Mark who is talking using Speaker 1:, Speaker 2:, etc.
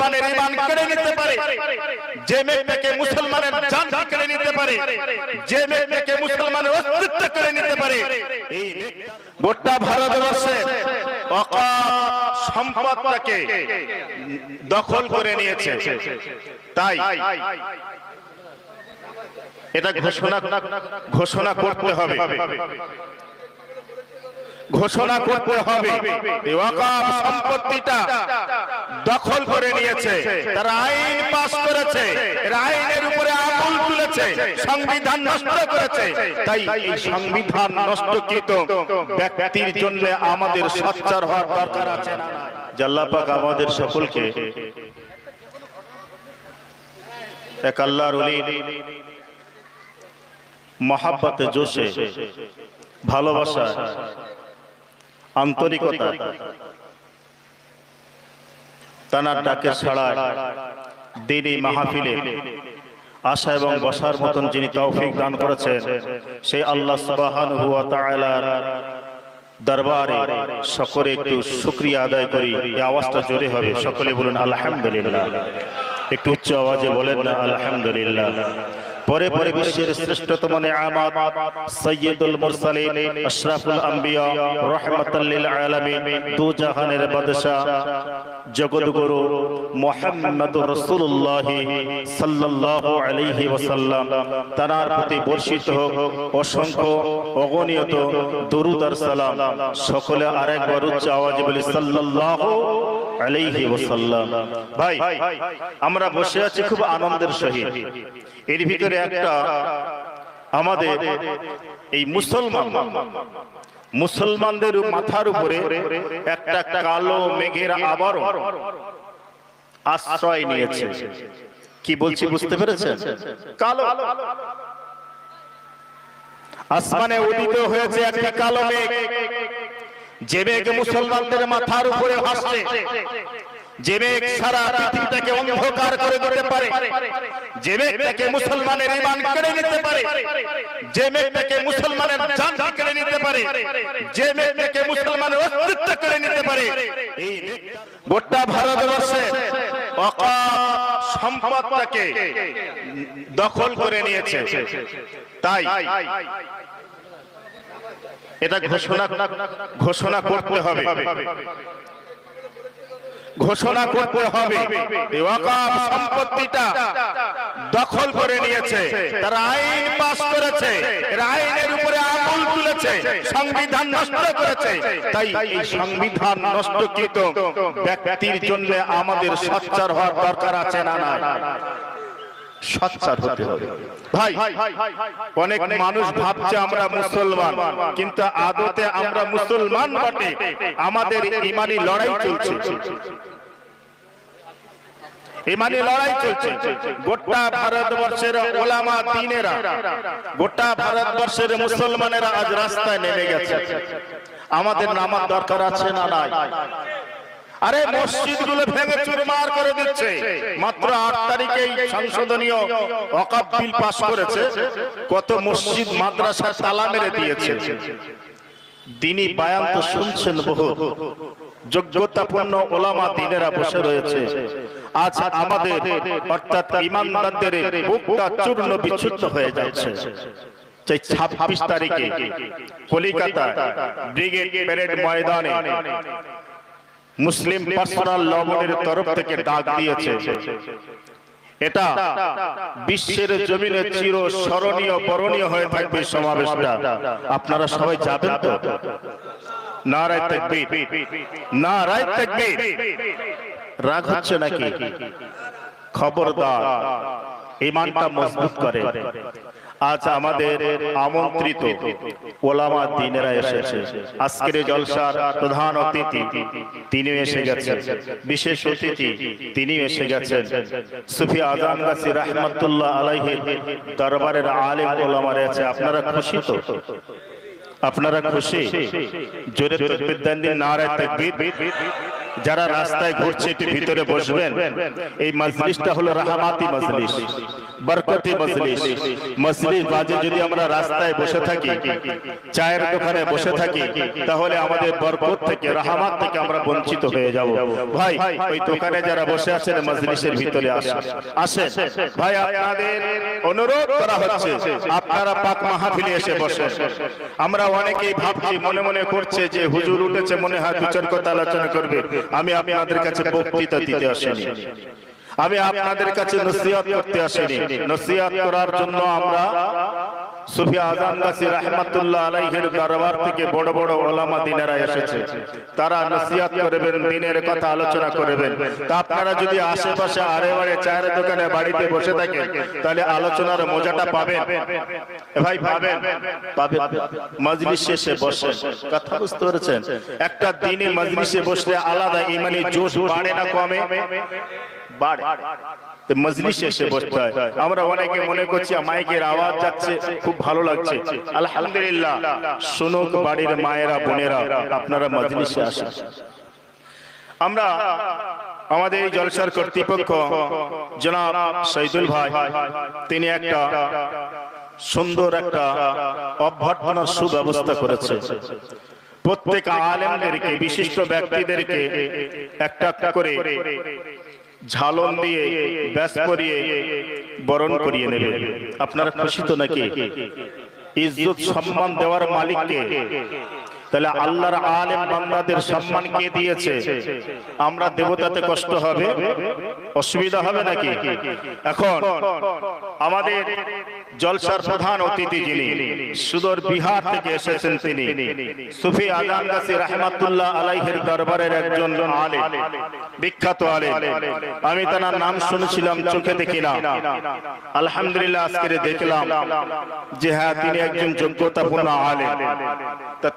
Speaker 1: মুসলমানের ঈমান কেড়ে নিতে পারে, যে ব্যক্তিকে মুসলমানের জান কেড়ে নিতে পারে, যে ব্যক্তিকে মুসলমানের অস্তিত্ব কেড়ে নিতে পারে, এই গোটা ভারতবর্ষে অকাপ সম্পদটাকে দখল করে নিয়েছে। তাই এটা ঘোষণা করতে হবে, ঘোষণা করতে হবে। ওয়াকফ সম্পত্তিটা দখল করে নিয়েছে, তারা আইন পাস করেছে, এর আইনের উপরে আঙুল তুলেছে, সংবিধান নষ্ট করেছে। তাই এই সংবিধান নষ্টকৃত ব্যক্তির জন্য আমাদের সোচ্চার হওয়ার দরকার আছে। আল্লাহ পাক আমাদের সকলকে এক আল্লাহর ওলি মহাব্বতে জোশে ভালোবাসা আন্তরিকতা তানার ডাকে ছাড়ায় দিনী মাহফিলে আশা এবং বসার মতন যিনি তৌফিক দান করেছেন সেই আল্লাহ সুবহানাহু ওয়া তাআলার দরবারে সকলে একটু শুকরিয়া আদায় করি। এই আওয়াজটা জোরে হবে, সকলে বলুন আলহামদুলিল্লাহ। একটু উচ্চ আওয়াজে বলেন না আলহামদুলিল্লাহ। পরে পরে বিশ্বের শ্রেষ্ঠতম নেয়ামত সাইয়্যিদুল মুরসালিন আশরাফুল আম্বিয়া রাহমাতাল লিল আলামিন দু জাহানের বাদশা জগৎগুরু মুহাম্মদুর রাসূলুল্লাহ সাল্লাল্লাহু আলাইহি ওয়াসাল্লাম তার প্রতি বর্ষিত হোক অসংখ্য অগণিত দরুদ আর সালাম। সকলে আরেকবার উচ্চ আওয়াজে বলি সাল্লাল্লাহু আলাইহি ওয়াসাল্লাম। ভাই, আমরা বসে আছি খুব আনন্দের সহিত। এর ভিতরে একটা আমাদের এই মুসলমানদের মাথার উপরে একটা কালো মেঘের আবরণ আশ্রয় নিয়েছে। কি বলছি বুঝতে পেরেছেন? কালো আসমানে উদিত হয়েছে একটা কালো মেঘ, যে মেঘ মুসলমানদের মাথার উপরে ভাসছে, যে মেঘ সারা পৃথিবীটাকে অন্ধকার করে দিতে পারে, যে মেঘটাকে মুসলমানের ঈমান কেড়ে নিতে পারে, যে মেঘটাকে মুসলমানের জান কেড়ে নিতে পারে, যে মেঘটাকে মুসলমানের অস্তিত্ব কেড়ে নিতে পারে, এই গোটা ভারতবর্ষে অকাপ সম্পদটাকে দখল করে নিয়েছে। তাই এটা ঘোষণা করতে হবে, ঘোষণা করতে হবে। ওয়াকফ সম্পত্তিটা দখল করে নিয়েছে, তারা আইন পাস করেছে, এর আইনের উপরে আঙুল তুলেছে, সংবিধান নষ্ট করেছে। তাই এই সংবিধান নষ্টকৃত ব্যক্তির জন্য আমাদের সোচ্চার হওয়ার দরকার আছে না? সোচ্চার হতে হবে। ভাই, অনেক মানুষ ভাবছে আমরা মুসলমান, কিন্তু আদতে আমরা মুসলমান বটে, আমাদের ঈমানি লড়াই চলছে, ঈমানি লড়াই চলছে। গোটা ভারতবর্ষের ওলামা দ্বীনেরা, গোটা ভারতবর্ষের মুসলমানেরা আজ রাস্তায় নেমে গেছে। আমাদের নামার দরকার আছে না? নাই। আরে মসজিদগুলো ভেঙে চুরমার করে দিচ্ছে। মাত্র ৮ তারিখে সংশোধনীয় ওয়াকফ বিল পাস করেছে, কত মসজিদ মাদ্রাসা তালা মেরে দিয়েছে। দ্বীনি বয়ান তো শুনছেন, বহু যোগ্যতাপূর্ণ ওলামা দ্বীনেরা বসে রয়েছে। আজ আমাদের অর্থাৎ ঈমানদারদের বুকটা চূর্ণ বিচ্ছুন্ন হয়ে যাচ্ছে। ২৬ তারিখে কলিকাতা ব্রিগেড প্যারেড ময়দানে মুসলিম পার্সোনাল ল বোর্ডের তরফ থেকে ডাক দিয়েছে। এটা বিশ্বের জমিনে চির স্মরণীয় বরণীয় হয়ে থাকবে সমাবেশটা। আপনারা সবাই যাবেন তো? নারায়ে তাকবীর, নারায়ে তাকবীর। রাগ হচ্ছে নাকি? খবরদার, ঈমানটা মজবুত করে। আজ আমাদের আমন্ত্রিত ওলামা দ্বীনেরা এসেছে। আজকের জলসার প্রধান অতিথি তিনি এসে গেছেন, বিশেষ অতিথি তিনি এসে গেছেন। সুফি আজম গাছি রাহমাতুল্লাহ আলাইহি দরবারের আলেম ওলামা রয়েছে। আপনারা খুশি তো? আপনারা খুশি? জোরে তাকবীর দেন, নারায়ে তাকবীর। যারা রাস্তায় ঘুরছে একটু ভিতরে বসবেন। এই মজলিসটা হলো রাহমাতি মজলিস। বরকতি মজলিস। মজলিস বাজে যদি আমরা রাস্তায় বসে থাকি, চায়ের দোকানে বসে থাকি, তাহলে আমাদের বরকত থেকে, রহমত থেকে আমরা বঞ্চিত হয়ে যাব। ভাই ওই দোকানে যারা বসে আছেন মজলিসের ভিতরে আসেন ভাই, আপনাদের অনুরোধ করা হচ্ছে আপনারা পাক মাহফিলে এসে বসেন। আমরা অনেকেই ভাবছি, মনে মনে করছে যে হুজুর উঠেছে, মনে হয় দু চার কথা আলোচনা করবে। আমি আপনাদের কাছে বক্তৃতা দিতে আসিনি, আমি আপনাদের কাছে নসিহত করতে আসিনি। নসিহত করার জন্য আমরা সুফি আজম গাছি রহমাতুল্লাহ আলাইহির দরবার থেকে বড় বড় উলামা দিনেরা এসেছে, তারা নসিহত করবেন, দিনের কথা আলোচনা করবেন। তা আপনারা যদি আশেপাশে আরে বারে চায়ের দোকানে বাড়িতে বসে থাকেন, তাহলে আলোচনার মজাটা পাবেন ভাই, পাবেন পাবেন। মজলিস শেষে বসেন, কথা বুঝতে পেরেছেন? একটা দিনে মজলিসে বসলে আলাদা ইমানি জোশ বাড়ে না কমে? বাড়ে। মজলিসে এসে বসতে হয়। আমরা অনেকে মনে করছি মাইকের আওয়াজ যাচ্ছে, খুব ভালো লাগছে, আলহামদুলিল্লাহ। শুনুক বাড়ির মায়েরা বোনেরা, আপনারা মজলিসে আসেন। আমরা আমাদের এই জলসার কর্তৃপক্ষ জনাব শহীদুল ভাই, তিনি একটা সুন্দর একটা অভ্যর্থনার সুব্যবস্থা করেছে। প্রত্যেক আলেমদেরকে, বিশিষ্ট ব্যক্তিদেরকে একটা একটা করে ঝালন দিয়ে ব্যাস করিয়ে বরণ করিয়ে নেবে। আপনারা খুশি তো নাকি? ইজ্জত সম্মান দেওয়ার মালিককে, তাহলে আল্লাহর আলেম বান্দাদের সম্মান কে দিয়েছে? আমরা দেবতাতে কষ্ট হবে, অসুবিধা হবে নাকি? এখন আমাদের জলসার প্রধান অতিথি যিনি সুদূর বিহার থেকে এসেছেন, তিনি সুফি আজম গাছি রহমাতুল্লাহ আলাইহির দরবারের একজন আলেম, বিখ্যাত আলেম। আমি তার নাম শুনেছিলাম, চোখে দেখি না, আলহামদুলিল্লাহ আজকে দেখলাম যে হ্যাঁ, তিনি একজন যোগ্যতাপূর্ণ আলেম। তা